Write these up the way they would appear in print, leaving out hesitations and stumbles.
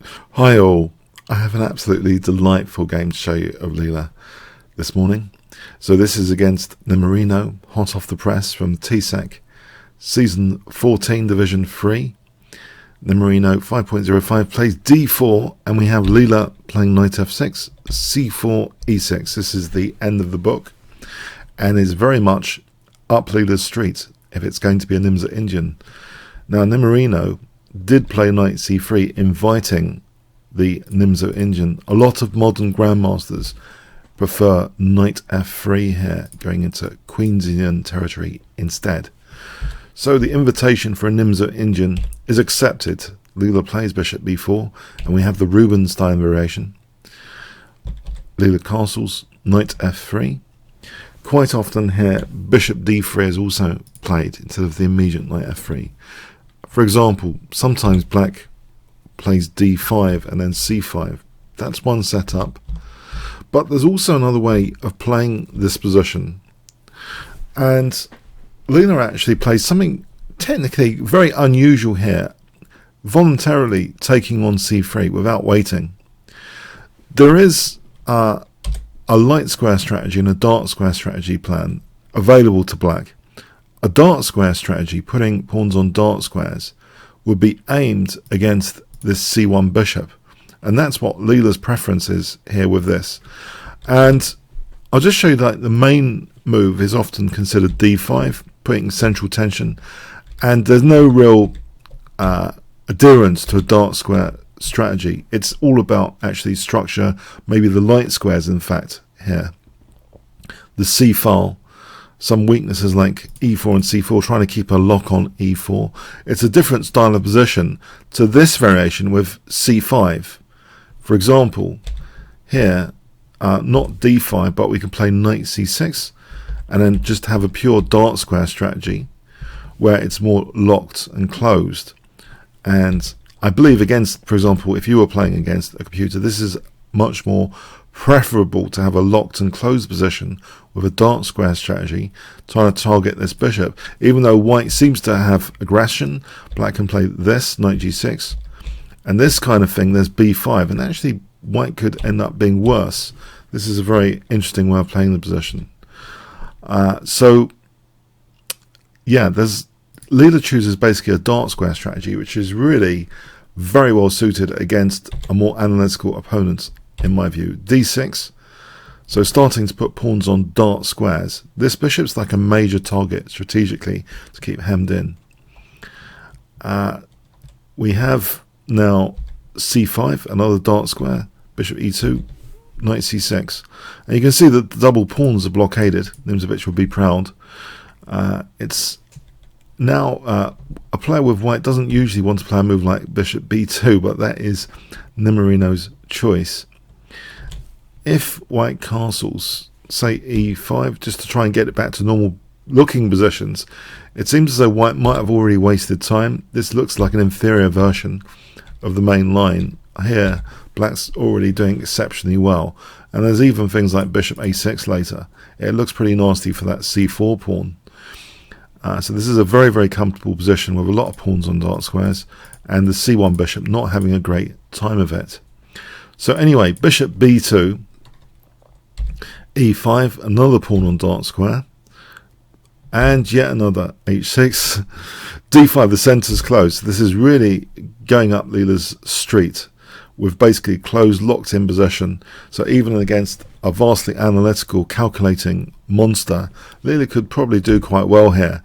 Hi all, I have an absolutely delightful game to show you of Leela this morning. So this is against Nimzo, hot off the press from TSEC, Season 14, Division 3. Nimzo 5.05 plays d4, and we have Leela playing knight f6, c4, e6. This is the end of the book, and is very much up Leela's street if it's going to be a Nimzo Indian. Now Nimzo did play knight c3, inviting the Nimzo Indian. A lot of modern grandmasters prefer knight f3 here, going into Queensian territory instead. So the invitation for a Nimzo Indian is accepted. Leela plays bishop b4, and we have the Rubinstein variation. Leela castles, knight f3. Quite often here, bishop d3 is also played instead of the immediate knight f3. For example, sometimes black plays d5 and then c5. That's one setup. But there's also another way of playing this position. And Leela actually plays something technically very unusual here, voluntarily taking on c3 without waiting. There is a light square strategy and a dark square strategy plan available to black. A dark square strategy, putting pawns on dark squares, would be aimed against this c1 bishop, and that's what Leela's preference is here with this. And I'll just show you that the main move is often considered d5, putting central tension, and there's no real adherence to a dark square strategy. It's all about actually structure, maybe the light squares in fact here. The c file, some weaknesses like e4 and c4, trying to keep a lock on e4. It's a different style of position to this variation with c5. For example, here, not d5, but we can play knight c6, and then just have a pure dark square strategy where it's more locked and closed. And I believe against, for example, if you were playing against a computer, this is much more preferable to have a locked and closed position with a dark square strategy, trying to target this bishop. Even though white seems to have aggression, black can play this, knight g6, and this kind of thing, there's b5, and actually white could end up being worse. This is a very interesting way of playing the position. So yeah, Leela chooses basically a dark square strategy, which is really very well suited against a more analytical opponent, in my view. d6, so starting to put pawns on dark squares. This bishop's like a major target strategically to keep hemmed in. We have now c5, another dark square, bishop e2, knight c6, and you can see that the double pawns are blockaded. Nimzo would be proud. It's now a player with white doesn't usually want to play a move like bishop b2, but that is Nimzo's choice. If white castles, say e5, just to try and get it back to normal looking positions, it seems as though white might have already wasted time. This looks like an inferior version of the main line. Here, black's already doing exceptionally well, and there's even things like bishop a6 later. It looks pretty nasty for that c4 pawn. So this is a very, very comfortable position with a lot of pawns on dark squares, and the c1 bishop not having a great time of it. So anyway, bishop b2, e5, another pawn on dark square, and yet another h6, d5, the centre's closed. This is really going up Leela's street with basically closed, locked-in position. So even against a vastly analytical, calculating monster, Leela could probably do quite well here.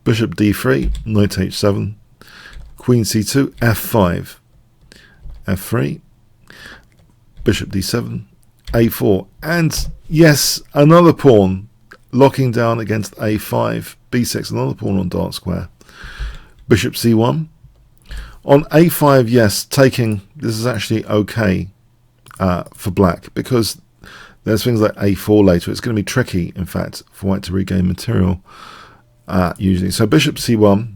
Bishop d3, knight h7, queen c2, f5, f3, bishop d7, a4, and yes, another pawn locking down against a5, b6, another pawn on dark square, bishop c1. On a5, yes, taking, this is actually okay for black, because there's things like a4 later. It's going to be tricky, in fact, for white to regain material, usually. So bishop c1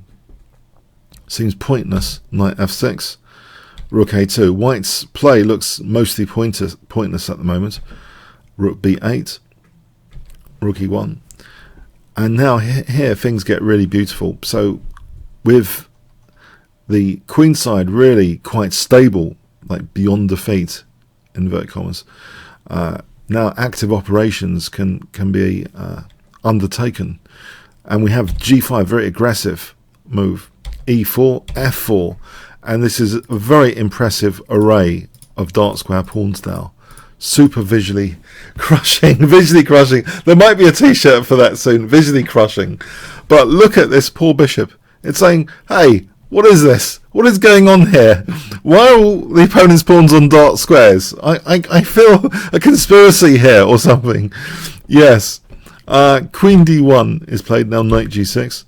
seems pointless, knight f6, rook a2. White's play looks mostly pointless at the moment. Rook b8, rook e1. And now here things get really beautiful. So with the queen side really quite stable, like beyond defeat, inverted commas. Now active operations can be undertaken, and we have G5, very aggressive move, E4, F4, and this is a very impressive array of dark square pawns now. Super visually crushing, visually crushing. There might be a t-shirt for that soon, visually crushing. But look at this poor bishop. It's saying, hey, what is this? What is going on here? Why are all the opponent's pawns on dark squares? I feel a conspiracy here or something. Yes. Queen D1 is played now, knight G6.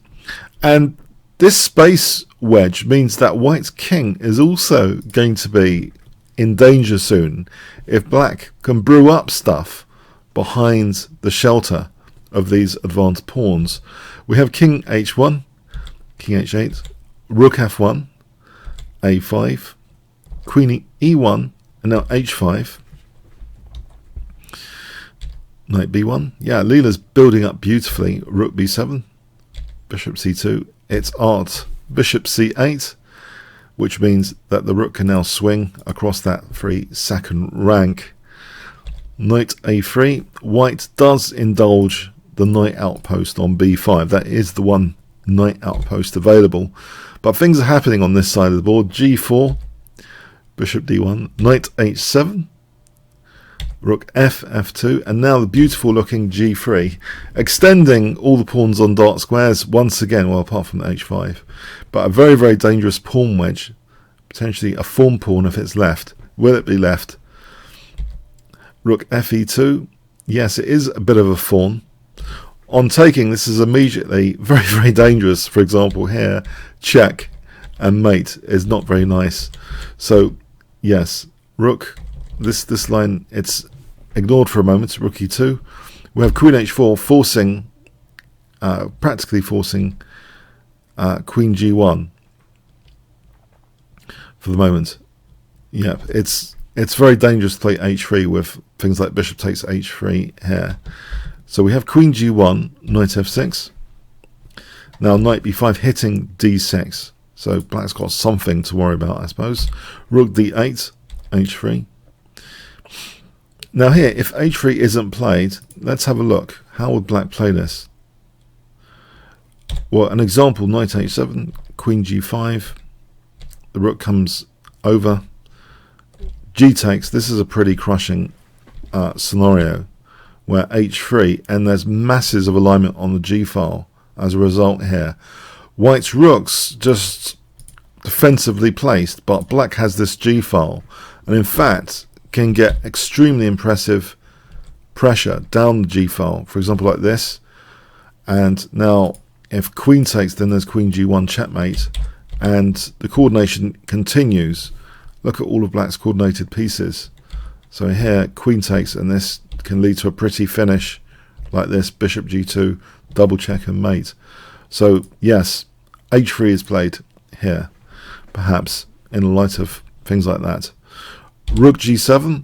And this space wedge means that white's king is also going to be in danger soon if black can brew up stuff behind the shelter of these advanced pawns. We have king H1, king H8, rook F1, A5, queen E1, and now H5, knight B1. Yeah, Leela's building up beautifully. Rook B7, bishop C2. It's art. Bishop C8, which means that the rook can now swing across that free second rank. Knight A3. White does indulge the knight outpost on B5. That is the one knight outpost available. But things are happening on this side of the board. G4, bishop D1, knight H7, rook F2, and now the beautiful looking G3, extending all the pawns on dark squares once again, well, apart from the H5. But a very, very dangerous pawn wedge, potentially a form pawn if it's left. Will it be left? Rook Fe2, yes, it is a bit of a fawn. On taking, this is immediately very, very dangerous. For example, here, check and mate is not very nice. So, yes, rook, this line, it's ignored for a moment. Rook E2. We have queen H4 forcing, practically forcing queen G1 for the moment. Yep, it's very dangerous to play H3 with things like bishop takes H3 here. So we have queen G1, knight F6. Now knight B5 hitting D6. So black's got something to worry about, I suppose. Rook D8, H3. Now here, if H3 isn't played, let's have a look. How would black play this? Well, an example, knight H7, queen G5. The rook comes over. G takes. This is a pretty crushing scenario where H3, and there's masses of alignment on the G file as a result here. White's rook's just defensively placed, but black has this G file, and in fact can get extremely impressive pressure down the G file, for example like this. And now if queen takes, then there's queen G1 checkmate, and the coordination continues. Look at all of black's coordinated pieces. So here queen takes, and this can lead to a pretty finish like this, bishop G2, double check and mate. So yes, H3 is played here, perhaps in light of things like that. Rook G7,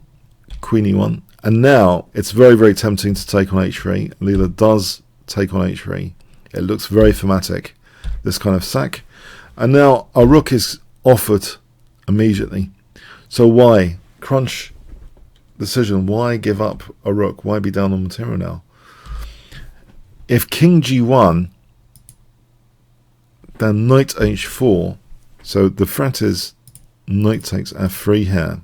queen E1, and now it's very, very tempting to take on H3. Leela does take on H3. It looks very thematic, this kind of sack. And now our rook is offered immediately. So why? Crunch decision. Why give up a rook? Why be down on material now? If king G1, then knight H4. So the threat is knight takes F3 here.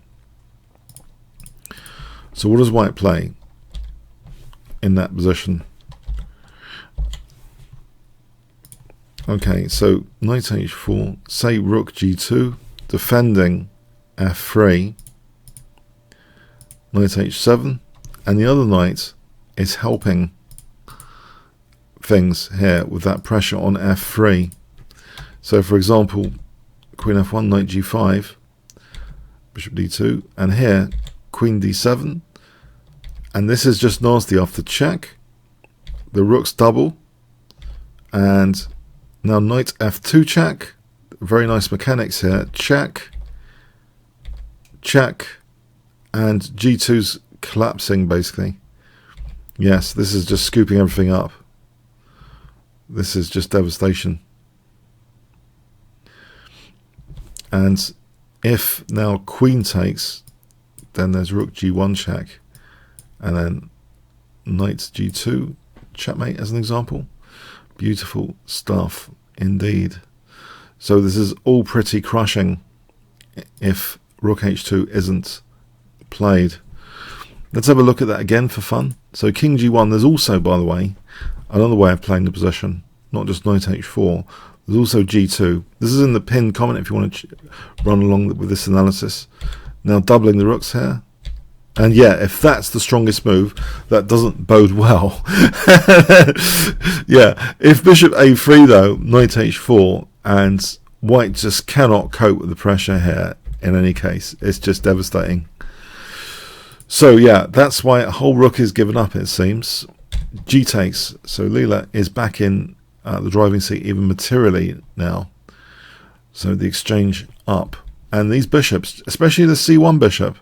So what does white play in that position? Okay, so knight H4, say rook G2, defending F3, knight H7, and the other knight is helping things here with that pressure on F3. So for example, queen F1, knight G5, bishop D2, and here queen D7, and this is just nasty after check. The rook's double, and now knight F2 check. Very nice mechanics here. Check, check, and G2's collapsing basically. Yes, this is just scooping everything up. This is just devastation. And if now queen takes, then there's rook g1 check, and then knight g2 checkmate as an example. Beautiful stuff indeed. So this is all pretty crushing if rook h2 isn't played. Let's have a look at that again for fun. So king g1, there's also, by the way, another way of playing the position, not just knight h4. There's also g2. This is in the pinned comment if you want to run along with this analysis. Now doubling the rooks here. And yeah, if that's the strongest move, that doesn't bode well. Yeah, if bishop a3 though, knight h4, and white just cannot cope with the pressure here in any case. It's just devastating. So yeah, that's why a whole rook is given up, it seems. G takes, so Leela is back in the driving seat even materially now. So the exchange up. And these bishops, especially the c1 bishop,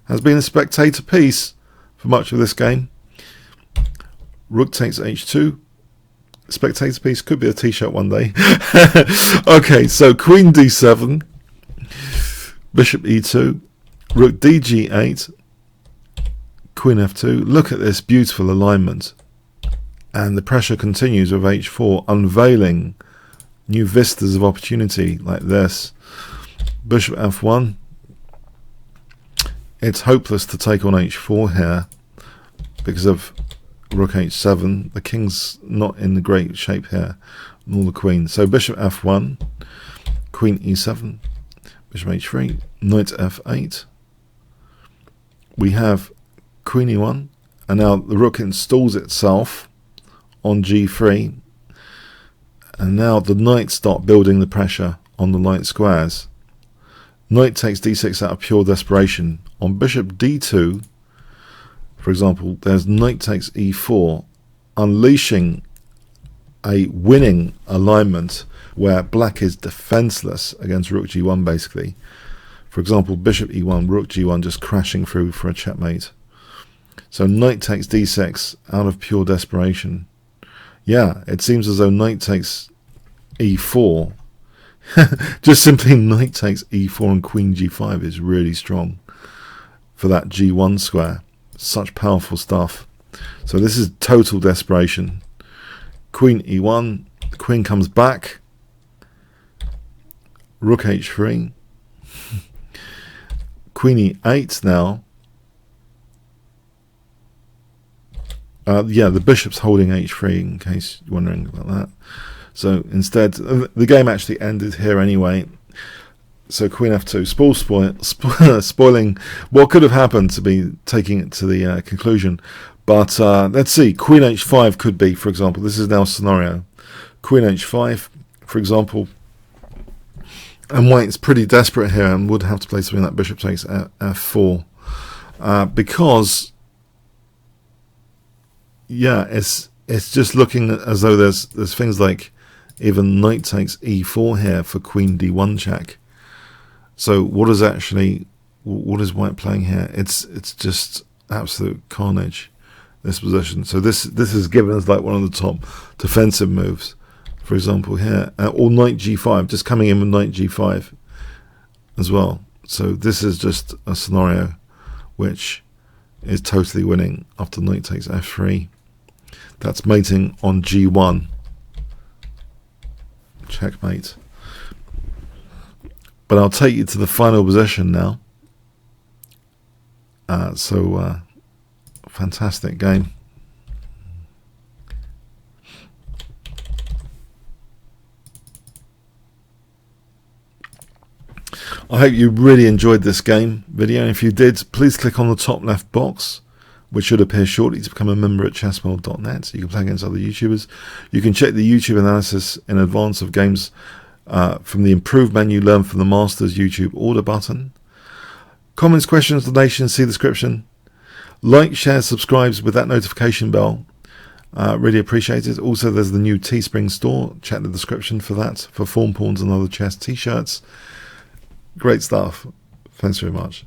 has been a spectator piece for much of this game. Rook takes h2. Spectator piece, could be a t-shirt one day. Okay, so queen d7, bishop e2, rook dg8, queen f2. Look at this beautiful alignment. And the pressure continues with h4, unveiling new vistas of opportunity like this. Bishop f1. It's hopeless to take on h4 here because of rook h7. The king's not in the great shape here, nor the queen. So bishop f1, queen e7, bishop h3, knight f8. We have queen e1, and now the rook installs itself on g3, and now the knights start building the pressure on the light squares. Knight takes d6 out of pure desperation. On bishop d2, for example, there's knight takes e4, unleashing a winning alignment where black is defenseless against rook g1 basically. For example, bishop e1, rook g1 just crashing through for a checkmate. So knight takes d6 out of pure desperation. Yeah, it seems as though knight takes e4, just simply knight takes e4 and queen g5 is really strong for that g1 square. Such powerful stuff. So this is total desperation. Queen e1, the queen comes back, rook h3, queen e8 now. Yeah, the bishop's holding h3 in case you're wondering about that. So instead, the game actually ended here anyway. So queen f2, spoiling what could have happened to be taking it to the conclusion. But let's see, queen h5 could be, for example, this is now a scenario. Queen h5, for example, and white's pretty desperate here and would have to play something like bishop takes f4. Because, yeah, it's just looking as though there's things like even knight takes e4 here for queen d1 check. So what is white playing here? It's just absolute carnage, this position. So this is given as like one of the top defensive moves, for example here, or knight g5, just coming in with knight g5 as well. So this is just a scenario which is totally winning after knight takes f3. That's mating on g1. Checkmate. But I'll take you to the final position now. Fantastic game. I hope you really enjoyed this game video, and if you did, please click on the top left box, which should appear shortly, to become a member at chessworld.net. You can play against other YouTubers. You can check the YouTube analysis in advance of games from the improved menu, learn from the Masters YouTube order button. Comments, questions, donations, see the description. Like, share, subscribes with that notification bell. Really appreciate it. Also, there's the new Teespring store. Check the description for that, for form pawns and other chess t-shirts. Great stuff. Thanks very much.